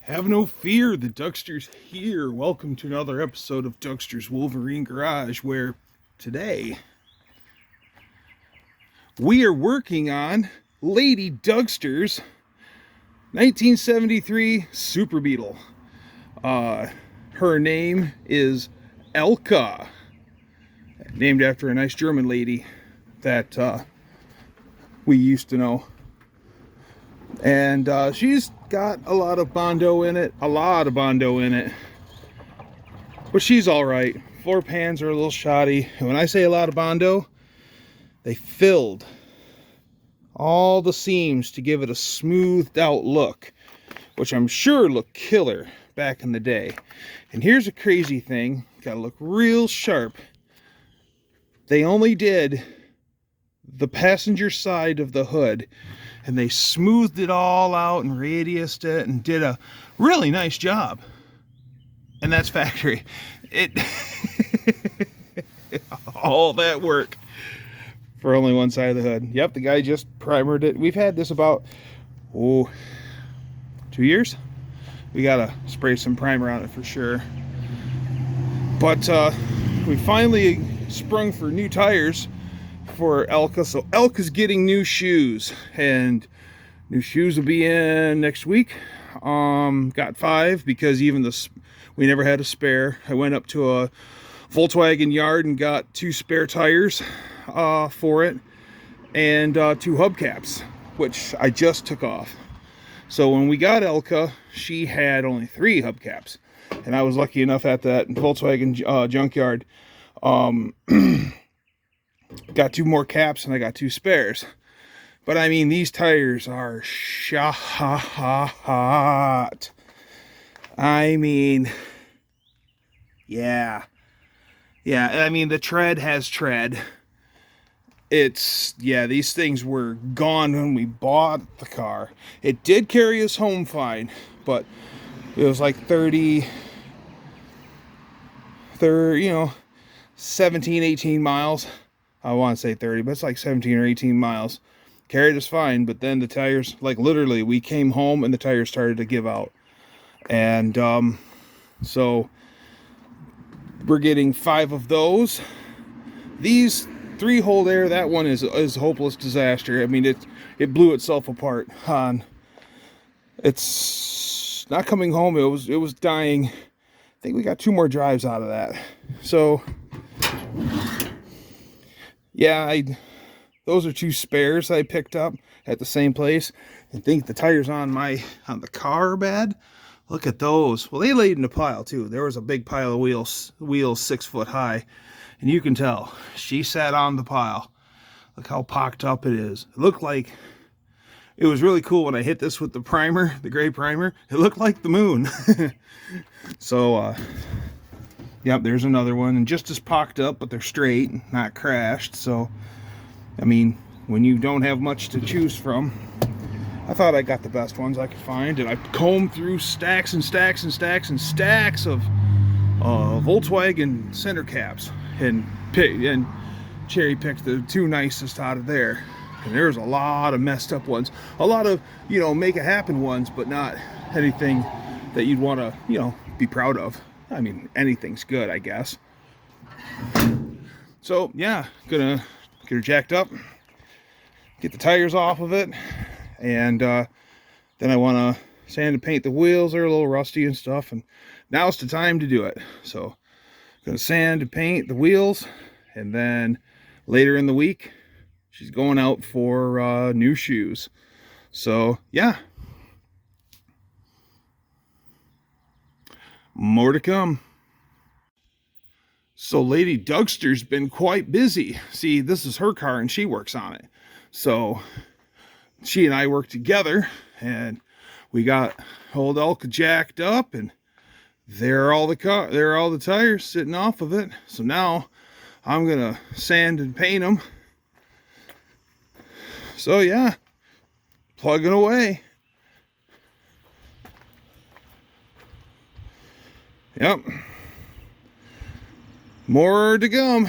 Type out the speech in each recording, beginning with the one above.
Have no fear, the Duckster's here. Welcome to another episode of Duckster's Wolverine Garage, where today we are working on Lady Duckster's 1973 Super Beetle. Her name is Elka, named after a nice German lady that we used to know. And she's got a lot of Bondo in it, but she's all right. Floor pans are a little shoddy, and when I say a lot of Bondo, they filled all the seams to give it a smoothed out look, which I'm sure looked killer back in the day. And here's a crazy thing, gotta look real sharp. They only did the passenger side of the hood, and they smoothed it all out and radiused it and did a really nice job. And that's factory. It all that work for only one side of the hood. Yep, the guy just primered it. We've had this about 2 years. We gotta spray some primer on it for sure. But we finally sprung for new tires for Elka, so Elka's getting new shoes, and new shoes will be in next week. Got 5 because we never had a spare. I went up to a Volkswagen yard and got 2 spare tires for it, and 2 hubcaps, which I just took off. So when we got Elka, she had only 3 hubcaps, and I was lucky enough at that Volkswagen junkyard. Got 2 more caps and I got 2 spares. But I mean, these tires are hot. I mean, yeah. I mean, the tread has tread. These things were gone when we bought the car. It did carry us home fine, but it was like 17, 18 miles. I want to say 30, but it's like 17 or 18 miles. Carried us fine, but then the tires, like literally, we came home and the tires started to give out. And so we're getting 5 of those. These 3 hold air, that one is a hopeless disaster. I mean, it blew itself apart. It's not coming home. It was dying. I think we got 2 more drives out of that. So yeah, those are 2 spares I picked up at the same place. I think the tires on the car are bad. Look at those. Well, they laid in a pile too. There was a big pile of wheels 6 foot high, and you can tell she sat on the pile. Look how pocked up it is. It looked like, it was really cool when I hit this with the primer, the gray primer. It looked like the moon. So yep, there's another one, and just as pocked up, but they're straight, not crashed. So, I mean, when you don't have much to choose from, I thought I got the best ones I could find, and I combed through stacks and stacks and stacks and stacks of Volkswagen center caps, and cherry picked the 2 nicest out of there. And there's a lot of messed up ones, a lot of make it happen ones, but not anything that you'd want to be proud of. I mean, anything's good, I guess. So yeah, gonna get her jacked up, get the tires off of it, and then I want to sand and paint the wheels. They're a little rusty and stuff, and now's the time to do it. So gonna sand and paint the wheels, and then later in the week she's going out for new shoes. So yeah, more to come. So Lady Duckster's been quite busy. See, this is her car and she works on it. So she and I work together, and we got old Elka jacked up, and there are all the tires sitting off of it. So now I'm gonna sand and paint them. So yeah, plugging away. Yep. More to come.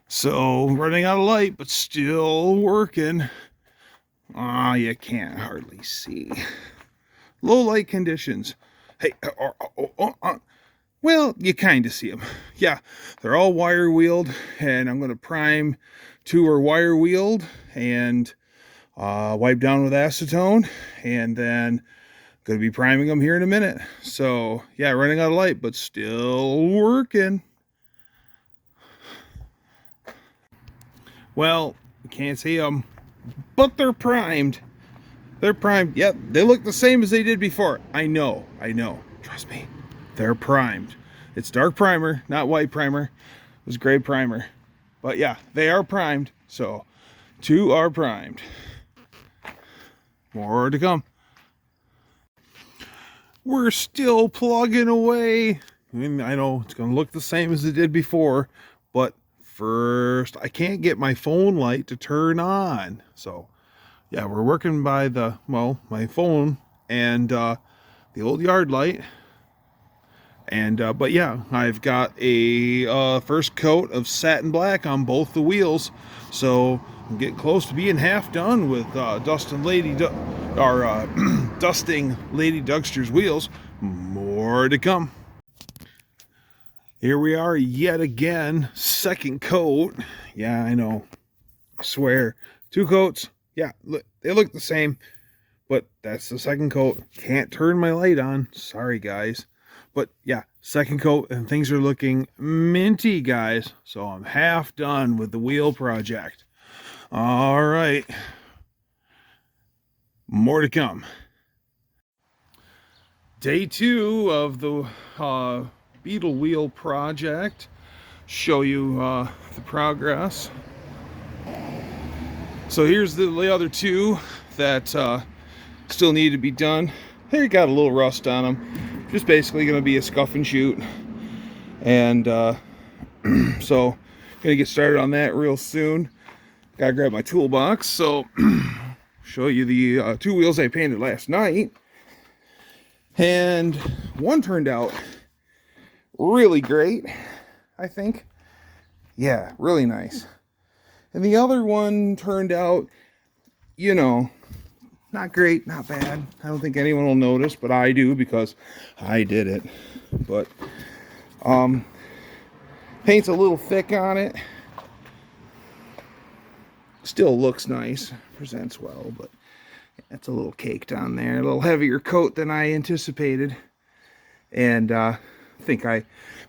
So running out of light, but still working. Ah, you can't hardly see. low light conditions. Hey, well, you kind of see them. Yeah, they're all wire wheeled, and I'm going to prime. 2 are wire wheeled and wipe down with acetone, and then going to be priming them here in a minute. So yeah, running out of light, but still working. Well, you can't see them, but they're primed. They're primed. Yep, they look the same as they did before. I know. Trust me, they're primed. It's dark primer, not white primer. It was gray primer. But yeah, they are primed. So 2 are primed. More to come. We're still plugging away. I know it's going to look the same as it did before, but first I can't get my phone light to turn on. So yeah, we're working by my phone and the old yard light. And but yeah, I've got a first coat of satin black on both the wheels, so I'm getting close to being half done with dusting Lady Dougster's wheels. More to come. Here we are yet again, second coat. Yeah, I know. I swear, 2 coats. Yeah, they look the same, but that's the second coat. Can't turn my light on. Sorry, guys. But yeah, second coat, and things are looking minty, guys. So I'm half done with the wheel project. All right. More to come. Day 2 of the beetle wheel project. Show you the progress. So here's the other 2 that still need to be done. They got a little rust on them. Just basically going to be a scuff and shoot. And so gonna get started on that real soon. Gotta grab my toolbox. So show you the 2 wheels I painted last night. And one turned out really great, I think. Yeah, really nice. And the other one turned out, you know, not great, not bad. I don't think anyone will notice, but I do because I did it. But paint's a little thick on it. Still looks nice, presents well, but it's a little caked on there. A little heavier coat than I anticipated. And I think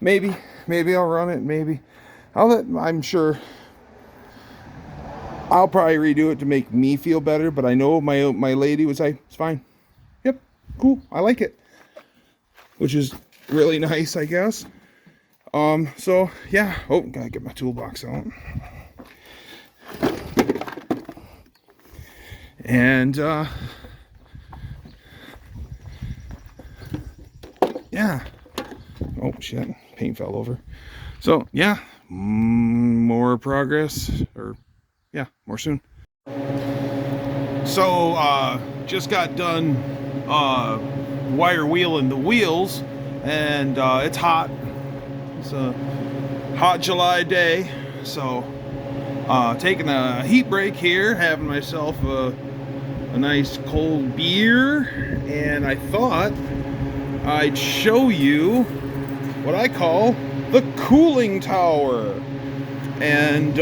maybe I'll run it, maybe. I'm sure I'll probably redo it to make me feel better, but I know my lady would say, it's fine. Yep, cool, I like it. Which is really nice, I guess. So, yeah. Oh, gotta get my toolbox out. And, yeah. Oh, shit, paint fell over. So, yeah, more progress, or yeah, more soon. So just got done wire wheeling the wheels, and it's hot. It's a hot July day, so taking a heat break here, having myself a nice cold beer, and I thought I'd show you what I call the cooling tower. And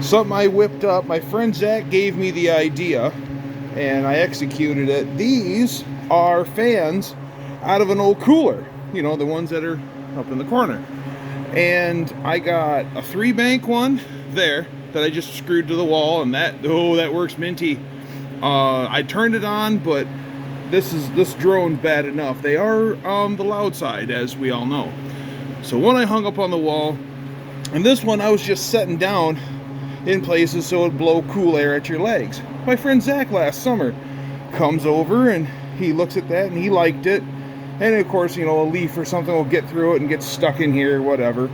something I whipped up. My friend Zach gave me the idea, and I executed it. These are fans out of an old cooler, you know, the ones that are up in the corner. And I got a 3-bank one there that I just screwed to the wall, and that works minty. I turned it on, but this drone's bad enough. They are on the loud side, as we all know. So one I hung up on the wall, and this one I was just setting down in places so it'd blow cool air at your legs. My friend Zach last summer comes over and he looks at that and he liked it. And of course, you know, a leaf or something will get through it and get stuck in here or whatever.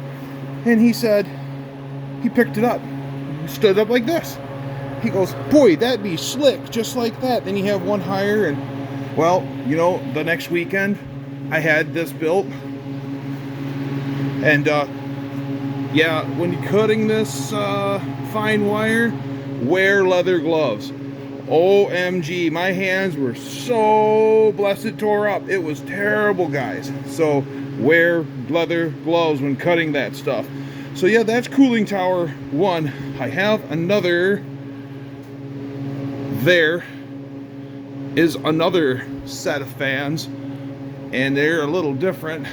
And he said, he picked it up, stood up like this. He goes, boy, that'd be slick, just like that. Then you have one higher, and well, you know, the next weekend I had this built. And yeah, when you're cutting this fine wire, wear leather gloves. OMG, my hands were so blessed tore up. It was terrible, guys. So wear leather gloves when cutting that stuff. So yeah, that's cooling tower 1. I have another. There is another set of fans, and they're a little different.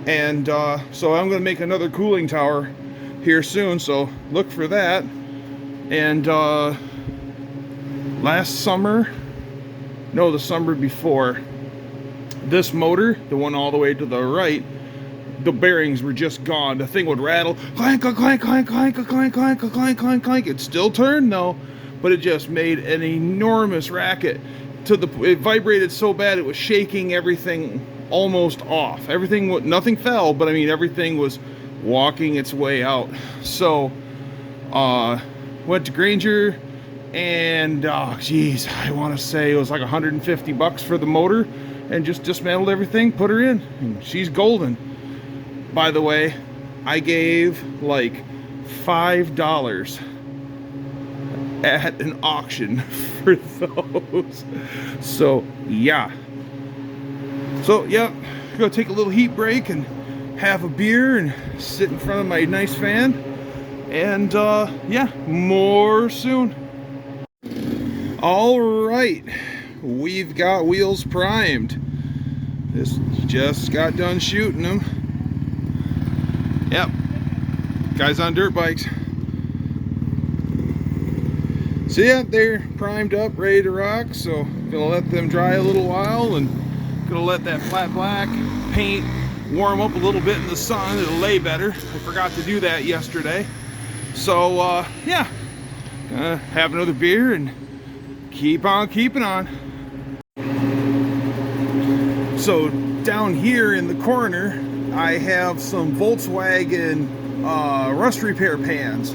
And so I'm going to make another cooling tower here soon, so look for that. And last summer, no, the summer before, this motor, the one all the way to the right, the bearings were just gone. The thing would rattle, clank, clank, clank, clank, clank, clank, clank, clank, clank, clank. It still turned though, but it just made an enormous racket. It vibrated so bad it was shaking everything almost off. Nothing fell, but I mean everything was walking its way out. So went to Granger, and geez, I want to say it was like $150 for the motor, and just dismantled everything, put her in, and she's golden. By the way, I gave like $5 at an auction for those. So yeah, gonna take a little heat break and have a beer and sit in front of my nice fan, and yeah, more soon. All right, we've got wheels primed. This just got done shooting them. Yep, guys on dirt bikes. So yeah, they're primed up, ready to rock. So gonna let them dry a little while, and gonna let that flat black paint warm up a little bit in the sun. It'll lay better. I forgot to do that yesterday. So yeah, gonna have another beer and keep on keeping on. So down here in the corner, I have some Volkswagen rust repair pans,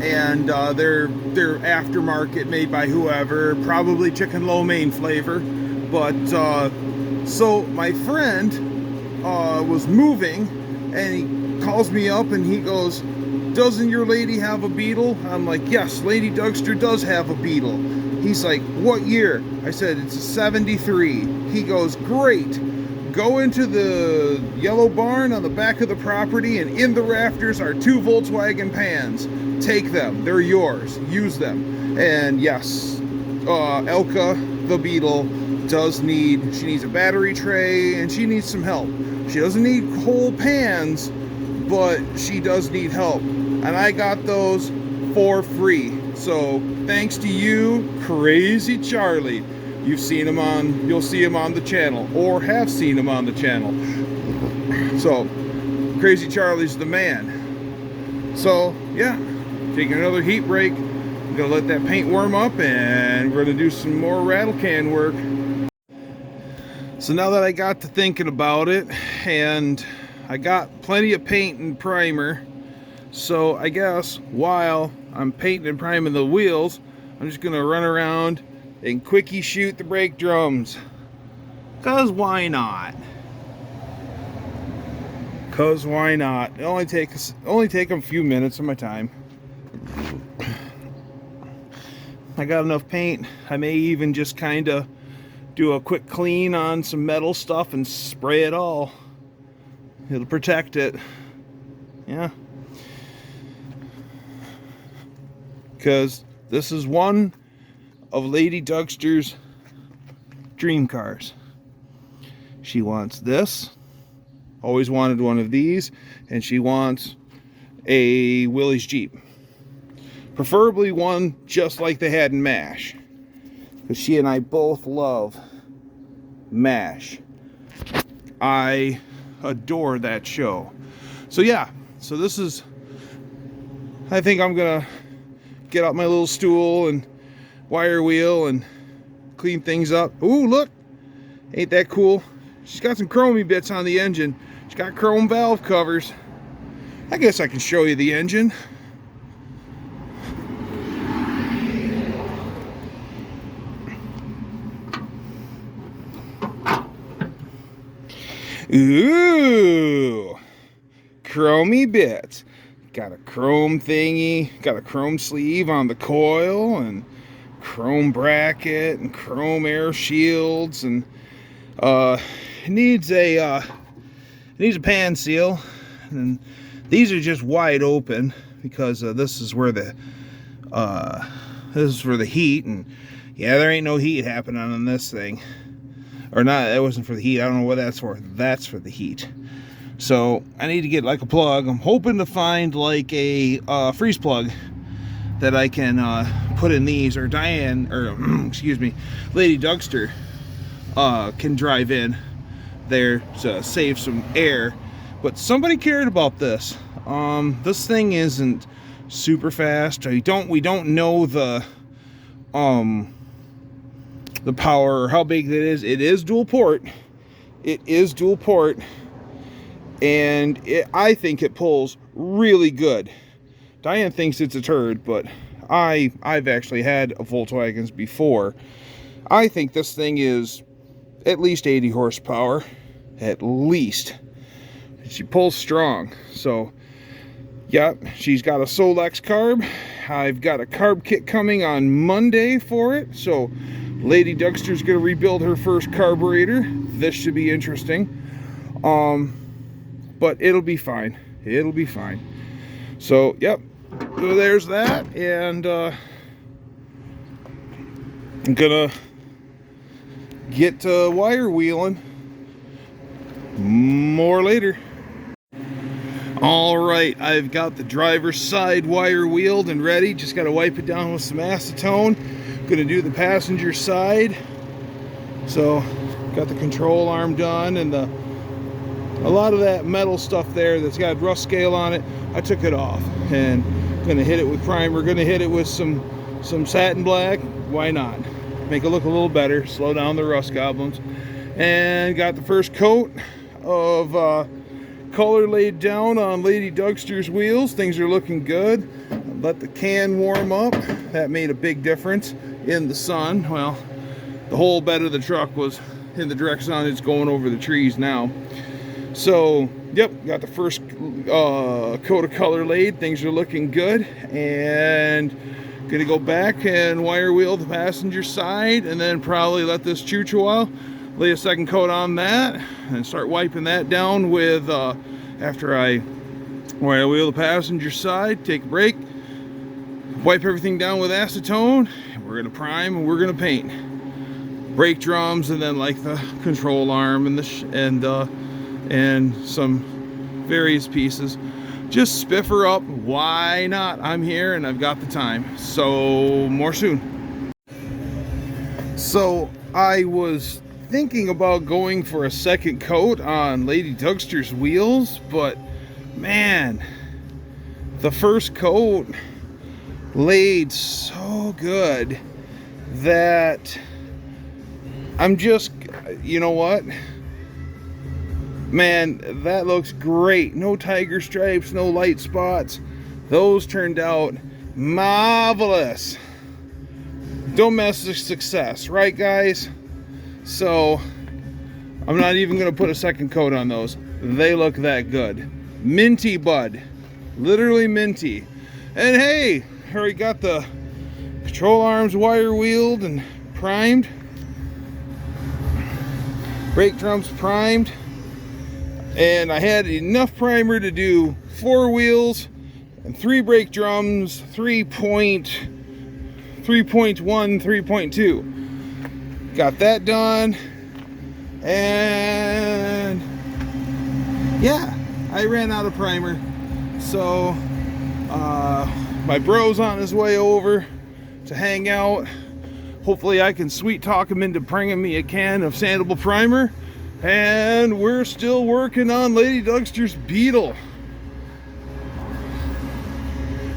and they're aftermarket, made by whoever, probably chicken lo mein flavor. But so my friend was moving, and he calls me up and he goes, "Doesn't your lady have a beetle?" I'm like, "Yes, Lady Dougster does have a beetle." He's like, "What year?" I said, "It's a 73. He goes, "Great. Go into the yellow barn on the back of the property, and in the rafters are 2 Volkswagen pans. Take them. They're yours. Use them." And yes, Elka, the beetle, she needs a battery tray, and she needs some help. She doesn't need whole pans, but she does need help. And I got those for free. So thanks to you, Crazy Charlie. You'll see him on the channel, or have seen him on the channel. So Crazy Charlie's the man. So yeah, taking another heat break. I'm gonna let that paint warm up, and we're gonna do some more rattle can work. So now that I got to thinking about it, and I got plenty of paint and primer, so I guess while I'm painting and priming the wheels, I'm just gonna run around and quickie shoot the brake drums. Cause why not? Cause why not? It only take a few minutes of my time. I got enough paint. I may even just kind of do a quick clean on some metal stuff and spray it all. It'll protect it. Yeah. Because this is one of Lady Dougster's dream cars. She wants this. Always wanted one of these. And she wants a Willys Jeep. Preferably one just like they had in MASH. Because she and I both love MASH. I adore that show. So yeah, so this is, I think I'm gonna get out my little stool and wire wheel and clean things up. Ooh, look, ain't that cool? She's got some chromey bits on the engine. She's got chrome valve covers. I guess I can show you the engine. Ooh, chromey bits. Got a chrome thingy, got a chrome sleeve on the coil, and chrome bracket and chrome air shields, and it needs a pan seal. And these are just wide open because this is where the for the heat, and yeah, there ain't no heat happening on this thing. Or not, that wasn't for the heat. I don't know what that's for. That's for the heat. So I need to get like a plug. I'm hoping to find like a freeze plug that I can put in these, or Diane, or excuse me, Lady Dougster can drive in there to save some air. But somebody cared about this. This thing isn't super fast. We don't know the power or how big it is. It is dual port. It is dual port, and I think it pulls really good. Diane thinks it's a turd, but I've actually had Volkswagens before. I think this thing is at least 80 horsepower, at least. She pulls strong. So yeah, she's got a Solex carb. I've got a carb kit coming on Monday for it. So Lady Dougster's gonna rebuild her first carburetor. This should be interesting. But it'll be fine. It'll be fine. So yep, so there's that, and I'm gonna get wire wheeling. More later. All right, I've got the driver's side wire wheeled and ready. Just got to wipe it down with some acetone. Gonna do the passenger side. So got the control arm done, and a lot of that metal stuff there that's got rust scale on it, I took it off, and gonna hit it with primer. Gonna hit it with some satin black. Why not? Make it look a little better, slow down the rust goblins. And got the first coat of color laid down on Lady Dougster's wheels. Things are looking good. Let the can warm up. That made a big difference in the sun. Well, the whole bed of the truck was in the direct sun. It's going over the trees now. So yep, got the first coat of color laid. Things are looking good, and gonna go back and wire wheel the passenger side, and then probably let this chooch a while, lay a second coat on that, and start wiping that down with after I wire wheel the passenger side. Take a break, wipe everything down with acetone. We're gonna prime and we're gonna paint brake drums, and then like the control arm and and some various pieces. Just spiff her up. Why not? I'm here and I've got the time. So more soon. So I was thinking about going for a second coat on Lady Dougster's wheels, but man, the first coat laid so good that I'm just, you know what? Man, that looks great. No tiger stripes, no light spots. Those turned out marvelous. Don't mess with success, right guys? So I'm not even gonna put a second coat on those. They look that good. Minty bud, literally minty. And hey, I already got the control arms wire wheeled and primed. Brake drums primed. And I had enough primer to do 4 wheels and 3 brake drums, 3.1, 3.2. Got that done. And yeah, I ran out of primer. So my bro's on his way over to hang out. Hopefully I can sweet talk him into bringing me a can of sandable primer. And we're still working on Lady Dougster's Beetle.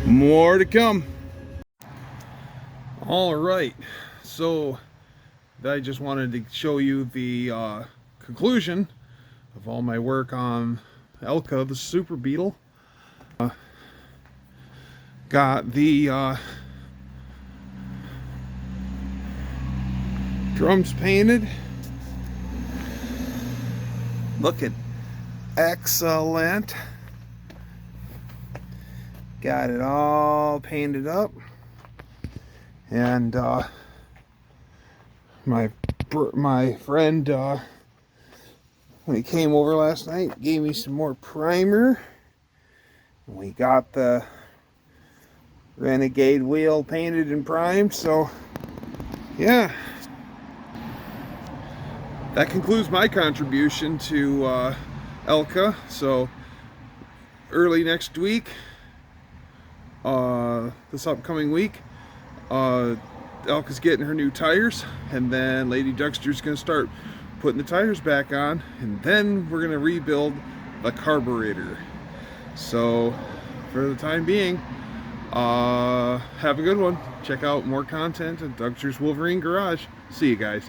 More to come. All right, so I just wanted to show you the conclusion of all my work on Elka, the Super Beetle. Got the drums painted. Looking excellent. Got it all painted up, and my friend, when he came over last night, gave me some more primer. We got the Renegade wheel painted and primed, so yeah. That concludes my contribution to Elka. So early next week, this upcoming week, Elka's getting her new tires, and then Lady Duckster's going to start putting the tires back on, and then we're going to rebuild the carburetor. So for the time being, have a good one. Check out more content at Duckster's Wolverine Garage. See you guys.